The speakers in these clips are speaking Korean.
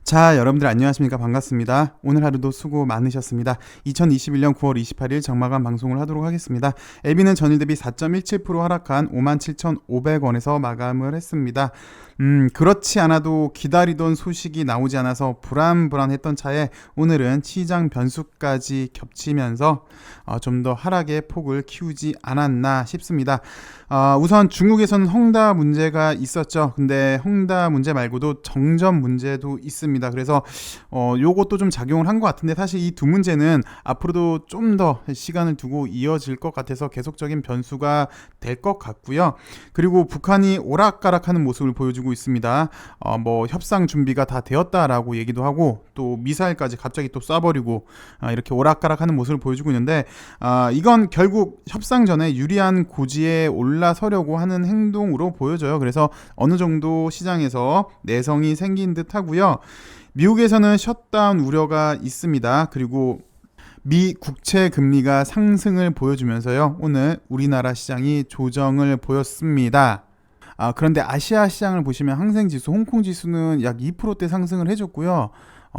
자, 여러분들 안녕하십니까? 반갑습니다. 오늘 하루도 수고 많으셨습니다. 2021년 9월 28일 정마감 방송을 하도록 하겠습니다. LB는 전일 대비 4.17% 하락한 57,500원에서 마감을 했습니다. 그렇지 않아도 기다리던 소식이 나오지 않아서 불안불안했던 차에 오늘은 시장 변수까지 겹치면서 좀 더 하락의 폭을 키우지 않았나 싶습니다. 우선 중국에서는 헝다 문제가 있었죠. 근데 헝다 문제 말고도 정전 문제도 있습니다. 그래서 요것도 좀 작용을 한 것 같은데, 사실 이 두 문제는 앞으로도 좀 더 시간을 두고 이어질 것 같아서 계속적인 변수가 될 것 같고요. 그리고 북한이 오락가락하는 모습을 보여주고 있습니다. 뭐 협상 준비가 다 되었다라고 얘기도 하고, 또 미사일까지 갑자기 또 쏴버리고 이렇게 오락가락하는 모습을 보여주고 있는데, 이건 결국 협상 전에 유리한 고지에 올라서려고 하는 행동으로 보여져요. 그래서 어느 정도 시장에서 내성이 생긴 듯 하고요. 미국에서는 셧다운 우려가 있습니다. 그리고 미 국채 금리가 상승을 보여주면서요, 오늘 우리나라 시장이 조정을 보였습니다. 그런데 아시아 시장을 보시면 항생지수, 홍콩지수는 약 2%대 상승을 해줬고요.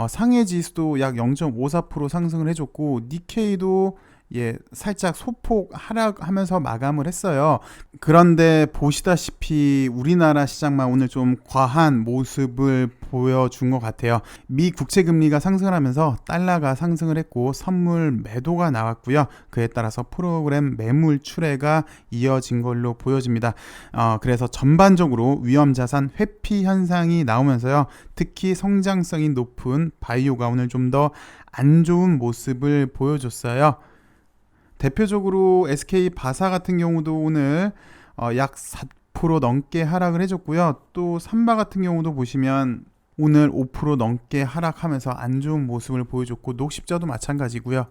상해 지수도 약 0.54% 상승을 해줬고, 니케이도 살짝 소폭 하락하면서 마감을 했어요. 그런데 보시다시피 우리나라 시장만 오늘 좀 과한 모습을 보여준 것 같아요. 미 국채 금리가 상승을 하면서 달러가 상승을 했고, 선물 매도가 나왔고요. 그에 따라서 프로그램 매물 출회가 이어진 걸로 보여집니다. 그래서 전반적으로 위험자산 회피 현상이 나오면서요, 특히 성장성이 높은 바이오가 오늘 좀 더 안 좋은 모습을 보여줬어요. 대표적으로 SK 바사 같은 경우도 오늘 약 4% 넘게 하락을 해줬고요. 또 삼바 같은 경우도 보시면 오늘 5% 넘게 하락하면서 안 좋은 모습을 보여줬고, 녹십자도 마찬가지고요.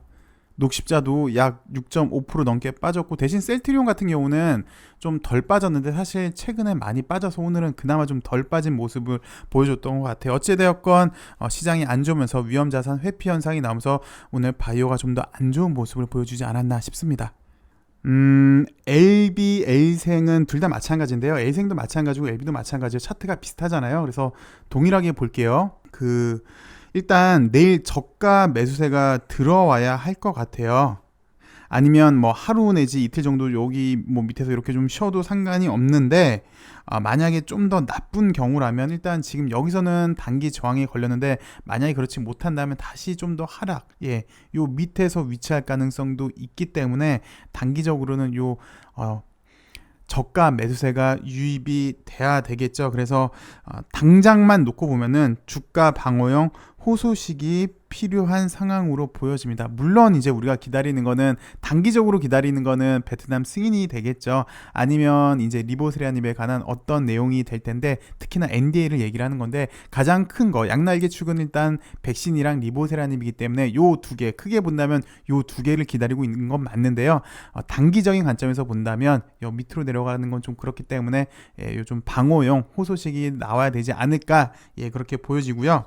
녹십자도 약 6.5% 넘게 빠졌고, 대신 셀트리온 같은 경우는 좀 덜 빠졌는데, 사실 최근에 많이 빠져서 오늘은 그나마 좀 덜 빠진 모습을 보여줬던 것 같아요. 어찌되었건 시장이 안 좋으면서 위험자산 회피 현상이 나오면서 오늘 바이오가 좀 더 안 좋은 모습을 보여주지 않았나 싶습니다. LB, L생은 둘 다 마찬가지인데요. L생도 마찬가지고 LB도 마찬가지예요. 차트가 비슷하잖아요. 그래서 동일하게 볼게요. 일단 내일 저가 매수세가 들어와야 할 것 같아요. 아니면 뭐 하루 내지 이틀 정도 여기 뭐 밑에서 이렇게 좀 쉬어도 상관이 없는데, 만약에 좀 더 나쁜 경우라면 일단 지금 여기서는 단기 저항에 걸렸는데, 만약에 그렇지 못한다면 다시 좀 더 하락, 요 밑에서 위치할 가능성도 있기 때문에 단기적으로는 요 저가 매수세가 유입이 돼야 되겠죠. 그래서 당장만 놓고 보면은 주가 방어용 호소식이 필요한 상황으로 보여집니다. 물론 이제 우리가 기다리는 거는, 단기적으로 기다리는 거는 베트남 승인이 되겠죠. 아니면 이제 리보세라닙에 관한 어떤 내용이 될 텐데, 특히나 NDA를 얘기를 하는 건데, 가장 큰 거 양날개 축은 일단 백신이랑 리보세라닙이기 때문에 요 두 개, 크게 본다면 요 두 개를 기다리고 있는 건 맞는데요. 단기적인 관점에서 본다면 요 밑으로 내려가는 건 좀 그렇기 때문에 요 좀 방어용 호소식이 나와야 되지 않을까, 그렇게 보여지고요.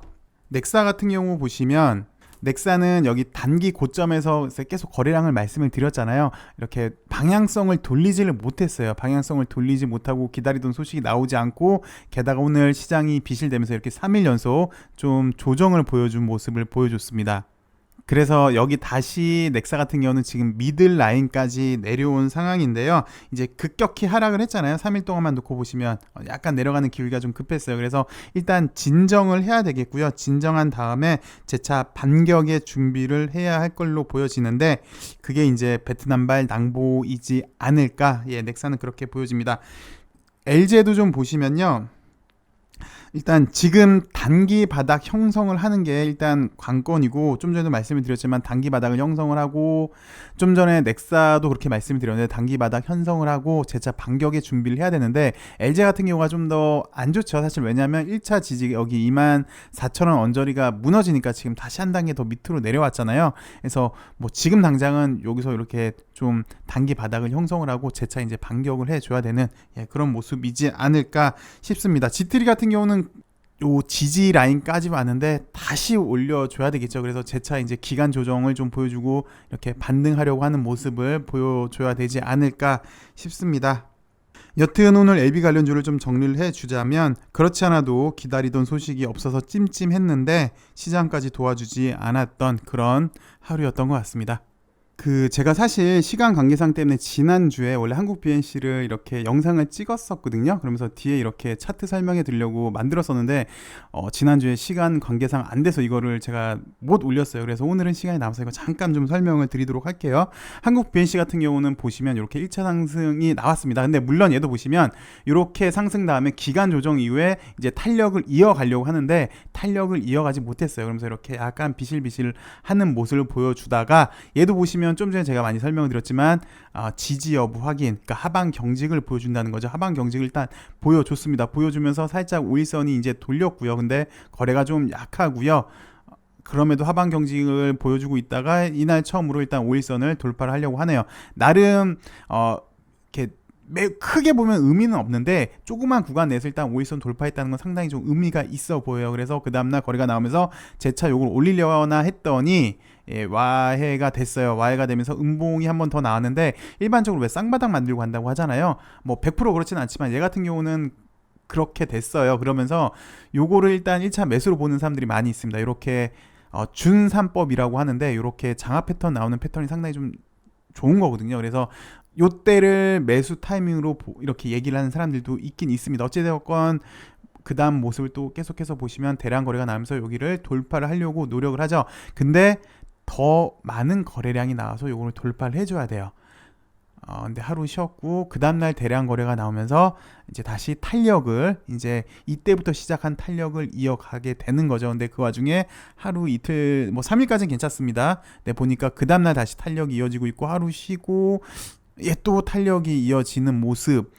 넥사 같은 경우 보시면, 넥사는 여기 단기 고점에서 계속 거래량을 말씀을 드렸잖아요. 이렇게 방향성을 돌리지를 못했어요. 방향성을 돌리지 못하고 기다리던 소식이 나오지 않고, 게다가 오늘 시장이 비실되면서 이렇게 3일 연속 좀 조정을 보여준 모습을 보여줬습니다. 그래서 여기 다시 넥사 같은 경우는 지금 미들 라인까지 내려온 상황인데요. 이제 급격히 하락을 했잖아요. 3일 동안만 놓고 보시면 약간 내려가는 기울기가 좀 급했어요. 그래서 일단 진정을 해야 되겠고요. 진정한 다음에 재차 반격의 준비를 해야 할 걸로 보여지는데, 그게 이제 베트남발 낭보이지 않을까. 넥사는 그렇게 보여집니다. LG에도 좀 보시면요, 일단 지금 단기 바닥 형성을 하는 게 일단 관건이고, 좀 전에도 말씀을 드렸지만 단기 바닥을 형성을 하고, 좀 전에 넥사도 그렇게 말씀을 드렸는데 단기 바닥 형성을 하고 재차 반격의 준비를 해야 되는데, LG 같은 경우가 좀 더 안 좋죠. 사실 왜냐하면 1차 지지 여기 24,000원 언저리가 무너지니까 지금 다시 한 단계 더 밑으로 내려왔잖아요. 그래서 뭐 지금 당장은 여기서 이렇게 좀 단기 바닥을 형성을 하고 재차 이제 반격을 해줘야 되는 그런 모습이지 않을까 싶습니다. 지트리 같은 경우는 요 지지 라인까지 왔는데 다시 올려줘야 되겠죠. 그래서 재차 이제 기간 조정을 좀 보여주고 이렇게 반등하려고 하는 모습을 보여줘야 되지 않을까 싶습니다. 여튼 오늘 LB 관련주를 좀 정리를 해주자면 그렇지 않아도 기다리던 소식이 없어서 찜찜했는데 시장까지 도와주지 않았던 그런 하루였던 것 같습니다. 제가 사실 시간 관계상 때문에 지난주에 원래 한국 BNC를 이렇게 영상을 찍었었거든요. 그러면서 뒤에 이렇게 차트 설명해 드리려고 만들었었는데 지난주에 시간 관계상 안 돼서 이거를 제가 못 올렸어요. 그래서 오늘은 시간이 남아서 이거 잠깐 좀 설명을 드리도록 할게요. 한국 BNC 같은 경우는 보시면 이렇게 1차 상승이 나왔습니다. 근데 물론 얘도 보시면 이렇게 상승 다음에 기간 조정 이후에 이제 탄력을 이어가려고 하는데 탄력을 이어가지 못했어요. 그러면서 이렇게 약간 비실비실 하는 모습을 보여주다가 얘도 보시면 좀 전에 제가 많이 설명을 드렸지만 지지 여부 확인, 그러니까 하방 경직을 보여준다는 거죠. 하방 경직을 일단 보여줬습니다. 보여주면서 살짝 5일선이 이제 돌렸고요. 근데 거래가 좀 약하고요. 그럼에도 하방 경직을 보여주고 있다가 이날 처음으로 일단 5일선을 돌파를 하려고 하네요. 나름 이렇게 크게 보면 의미는 없는데 조그만 구간 내에서 일단 5일선 돌파했다는 건 상당히 좀 의미가 있어 보여요. 그래서 그 다음날 거래가 나오면서 재차 요걸 올리려나 했더니 와해가 됐어요. 와해가 되면서 음봉이 한 번 더 나왔는데 일반적으로 왜 쌍바닥 만들고 한다고 하잖아요. 뭐 100% 그렇진 않지만 얘 같은 경우는 그렇게 됐어요. 그러면서 요거를 일단 1차 매수로 보는 사람들이 많이 있습니다. 이렇게 준삼법이라고 하는데 이렇게 장합 패턴 나오는 패턴이 상당히 좀 좋은 거거든요. 그래서 요때를 매수 타이밍으로 이렇게 얘기를 하는 사람들도 있긴 있습니다. 어찌되었건 그 다음 모습을 또 계속해서 보시면 대량 거래가 나면서 여기를 돌파를 하려고 노력을 하죠. 근데 더 많은 거래량이 나와서 요거를 돌파를 해줘야 돼요. 근데 하루 쉬었고 그 다음날 대량 거래가 나오면서 이제 다시 탄력을 이제 이때부터 시작한 탄력을 이어가게 되는 거죠. 근데 그 와중에 하루 이틀 뭐 3일까지는 괜찮습니다. 네, 보니까 그 다음날 다시 탄력이 이어지고 있고 하루 쉬고 또 탄력이 이어지는 모습.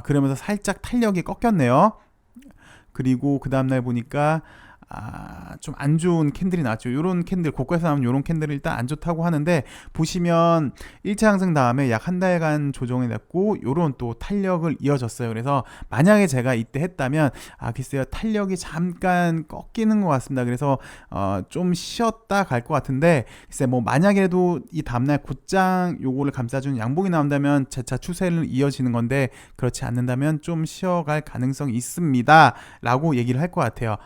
그러면서 살짝 탄력이 꺾였네요. 그리고 그 다음날 보니까 좀 안 좋은 캔들이 나왔죠. 요런 캔들, 고가에서 나오는 요런 캔들은 일단 안 좋다고 하는데 보시면 1차 상승 다음에 약 한 달간 조정이 됐고 요런 또 탄력을 이어졌어요. 그래서 만약에 제가 이때 했다면 글쎄요, 탄력이 잠깐 꺾이는 것 같습니다. 그래서 좀 쉬었다 갈 것 같은데 글쎄 뭐 만약에도 이 다음날 곧장 요거를 감싸주는 양봉이 나온다면 재차 추세를 이어지는 건데 그렇지 않는다면 좀 쉬어갈 가능성이 있습니다 라고 얘기를 할 것 같아요.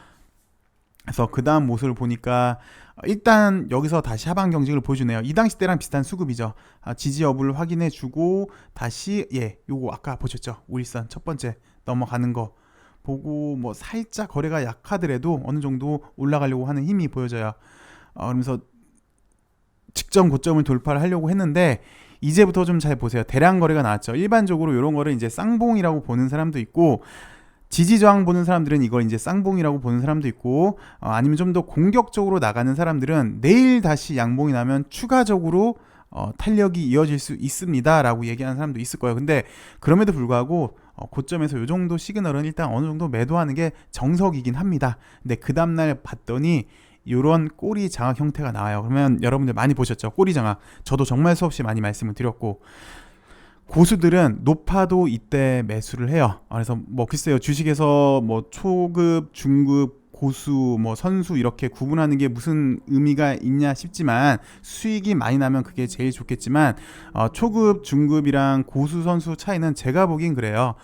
그래서 그 다음 모습을 보니까 일단 여기서 다시 하방 경직을 보여주네요. 이 당시 때랑 비슷한 수급이죠. 지지 여부를 확인해주고 다시 요거 아까 보셨죠? 5일선 첫 번째 넘어가는 거 보고 뭐 살짝 거래가 약하더라도 어느 정도 올라가려고 하는 힘이 보여져요. 그러면서 직전 고점을 돌파를 하려고 했는데 이제부터 좀 잘 보세요. 대량 거래가 나왔죠. 일반적으로 이런 거를 이제 쌍봉이라고 보는 사람도 있고 지지 저항 보는 사람들은 이걸 이제 쌍봉이라고 보는 사람도 있고 아니면 좀 더 공격적으로 나가는 사람들은 내일 다시 양봉이 나면 추가적으로 탄력이 이어질 수 있습니다 라고 얘기하는 사람도 있을 거예요. 근데 그럼에도 불구하고 고점에서 이 정도 시그널은 일단 어느 정도 매도하는 게 정석이긴 합니다. 근데 그 다음날 봤더니 이런 꼬리 장악 형태가 나와요. 그러면 여러분들 많이 보셨죠? 꼬리 장악. 저도 정말 수없이 많이 말씀을 드렸고 고수들은 높아도 이때 매수를 해요. 그래서 뭐 글쎄요, 주식에서 뭐 초급, 중급, 고수, 뭐 선수 이렇게 구분하는 게 무슨 의미가 있냐 싶지만 수익이 많이 나면 그게 제일 좋겠지만 초급, 중급이랑 고수, 선수 차이는 제가 보긴 그래요.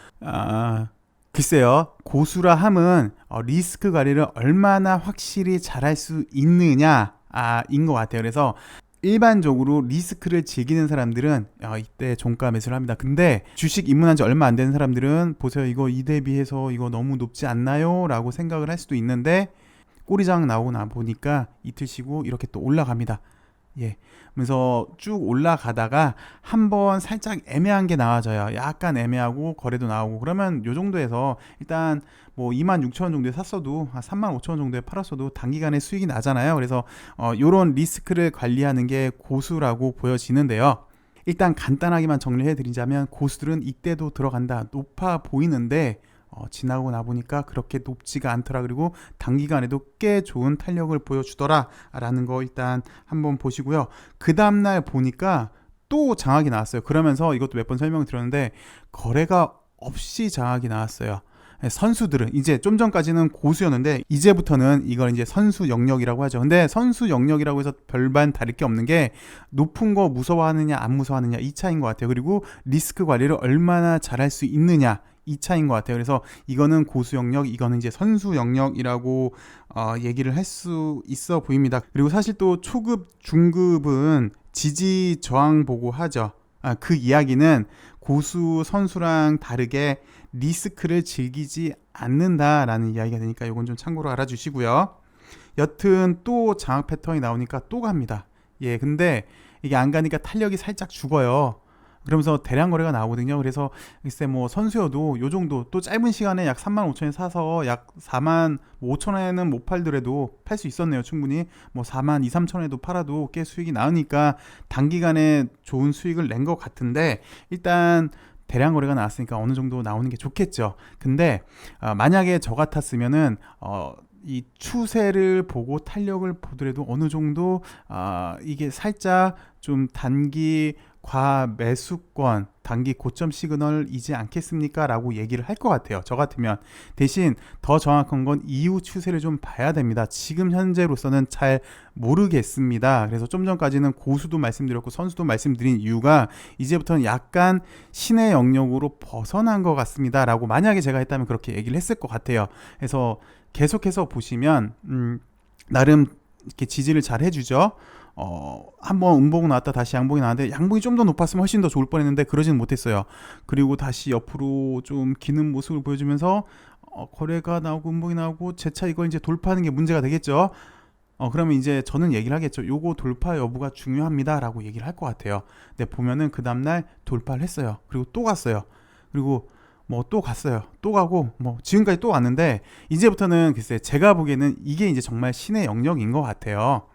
글쎄요, 고수라 함은 리스크 관리를 얼마나 확실히 잘할 수 있느냐 인 것 같아요. 그래서 일반적으로 리스크를 즐기는 사람들은 이때 종가 매수를 합니다. 근데 주식 입문한 지 얼마 안 되는 사람들은 보세요, 이거 이 대비해서 이거 너무 높지 않나요? 라고 생각을 할 수도 있는데 꼬리장 나오고 나 보니까 이틀 쉬고 이렇게 또 올라갑니다. 그래서 쭉 올라가다가 한번 살짝 애매한 게 나와져요. 약간 애매하고 거래도 나오고 그러면 요 정도에서 일단 뭐 26,000원 정도에 샀어도 35,000원 정도에 팔았어도 단기간에 수익이 나잖아요. 그래서 요런 리스크를 관리하는 게 고수라고 보여지는데요. 일단 간단하게만 정리해 드리자면 고수들은 이때도 들어간다, 높아 보이는데 지나고 나보니까 그렇게 높지가 않더라. 그리고 단기간에도 꽤 좋은 탄력을 보여주더라 라는 거 일단 한번 보시고요. 그 다음날 보니까 또 장악이 나왔어요. 그러면서 이것도 몇 번 설명을 드렸는데 거래가 없이 장악이 나왔어요. 선수들은 이제 좀 전까지는 고수였는데 이제부터는 이걸 이제 선수 영역이라고 하죠. 근데 선수 영역이라고 해서 별반 다를 게 없는 게 높은 거 무서워하느냐 안 무서워하느냐 이 차이인 것 같아요. 그리고 리스크 관리를 얼마나 잘할 수 있느냐 이 차이인 것 같아요. 그래서 이거는 고수 영역, 이거는 이제 선수 영역이라고 얘기를 할 수 있어 보입니다. 그리고 사실 또 초급, 중급은 지지 저항 보고 하죠. 그 이야기는 고수 선수랑 다르게 리스크를 즐기지 않는다라는 이야기가 되니까 이건 좀 참고로 알아주시고요. 여튼 또 장악 패턴이 나오니까 또 갑니다. 예, 근데 이게 안 가니까 탄력이 살짝 죽어요. 그러면서 대량 거래가 나오거든요. 그래서 글쎄 뭐 선수여도 요 정도 또 짧은 시간에 약 35,000원 사서 약 45,000원에는 못 팔더라도 팔 수 있었네요. 충분히 뭐 42,000~43,000원에도 팔아도 꽤 수익이 나으니까 단기간에 좋은 수익을 낸 것 같은데 일단 대량 거래가 나왔으니까 어느 정도 나오는 게 좋겠죠. 근데 만약에 저 같았으면은 이 추세를 보고 탄력을 보더라도 어느 정도 이게 살짝 좀 단기 과매수권, 단기 고점 시그널이지 않겠습니까? 라고 얘기를 할 것 같아요. 저 같으면. 대신 더 정확한 건 이후 추세를 좀 봐야 됩니다. 지금 현재로서는 잘 모르겠습니다. 그래서 좀 전까지는 고수도 말씀드렸고 선수도 말씀드린 이유가 이제부터는 약간 신의 영역으로 벗어난 것 같습니다. 라고 만약에 제가 했다면 그렇게 얘기를 했을 것 같아요. 그래서 계속해서 보시면 나름 이렇게 지지를 잘 해주죠. 한번 음봉 나왔다 다시 양봉이 나왔는데 양봉이 좀 더 높았으면 훨씬 더 좋을 뻔했는데 그러지는 못했어요. 그리고 다시 옆으로 좀 기는 모습을 보여주면서 거래가 나오고 음봉이 나오고 재차 이걸 이제 돌파하는 게 문제가 되겠죠. 그러면 이제 저는 얘기를 하겠죠. 요거 돌파 여부가 중요합니다 라고 얘기를 할 것 같아요. 근데 보면은 그 다음날 돌파를 했어요. 그리고 또 갔어요. 그리고 뭐 또 갔어요. 또 가고 뭐 지금까지 또 왔는데 이제부터는 글쎄 제가 보기에는 이게 이제 정말 신의 영역인 것 같아요.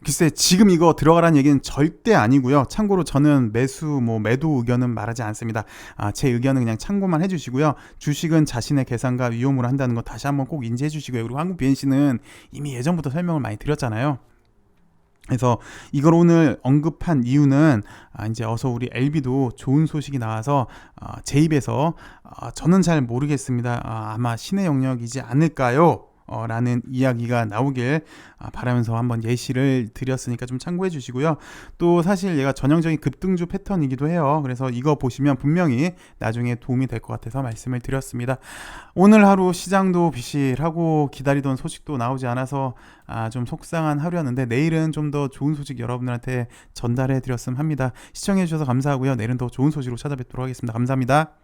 글쎄 지금 이거 들어가라는 얘기는 절대 아니고요. 참고로 저는 매도 의견은 말하지 않습니다. 제 의견은 그냥 참고만 해주시고요. 주식은 자신의 계산과 위험으로 한다는 거 다시 한번 꼭 인지해 주시고요. 그리고 한국 BNC는 이미 예전부터 설명을 많이 드렸잖아요. 그래서 이걸 오늘 언급한 이유는 이제 어서 우리 LB도 좋은 소식이 나와서 제 입에서 저는 잘 모르겠습니다. 아마 신의 영역이지 않을까요? 라는 이야기가 나오길 바라면서 한번 예시를 드렸으니까 좀 참고해 주시고요. 또 사실 얘가 전형적인 급등주 패턴이기도 해요. 그래서 이거 보시면 분명히 나중에 도움이 될 것 같아서 말씀을 드렸습니다. 오늘 하루 시장도 비실하고 기다리던 소식도 나오지 않아서 좀 속상한 하루였는데 내일은 좀 더 좋은 소식 여러분들한테 전달해 드렸으면 합니다. 시청해 주셔서 감사하고요. 내일은 더 좋은 소식으로 찾아뵙도록 하겠습니다. 감사합니다.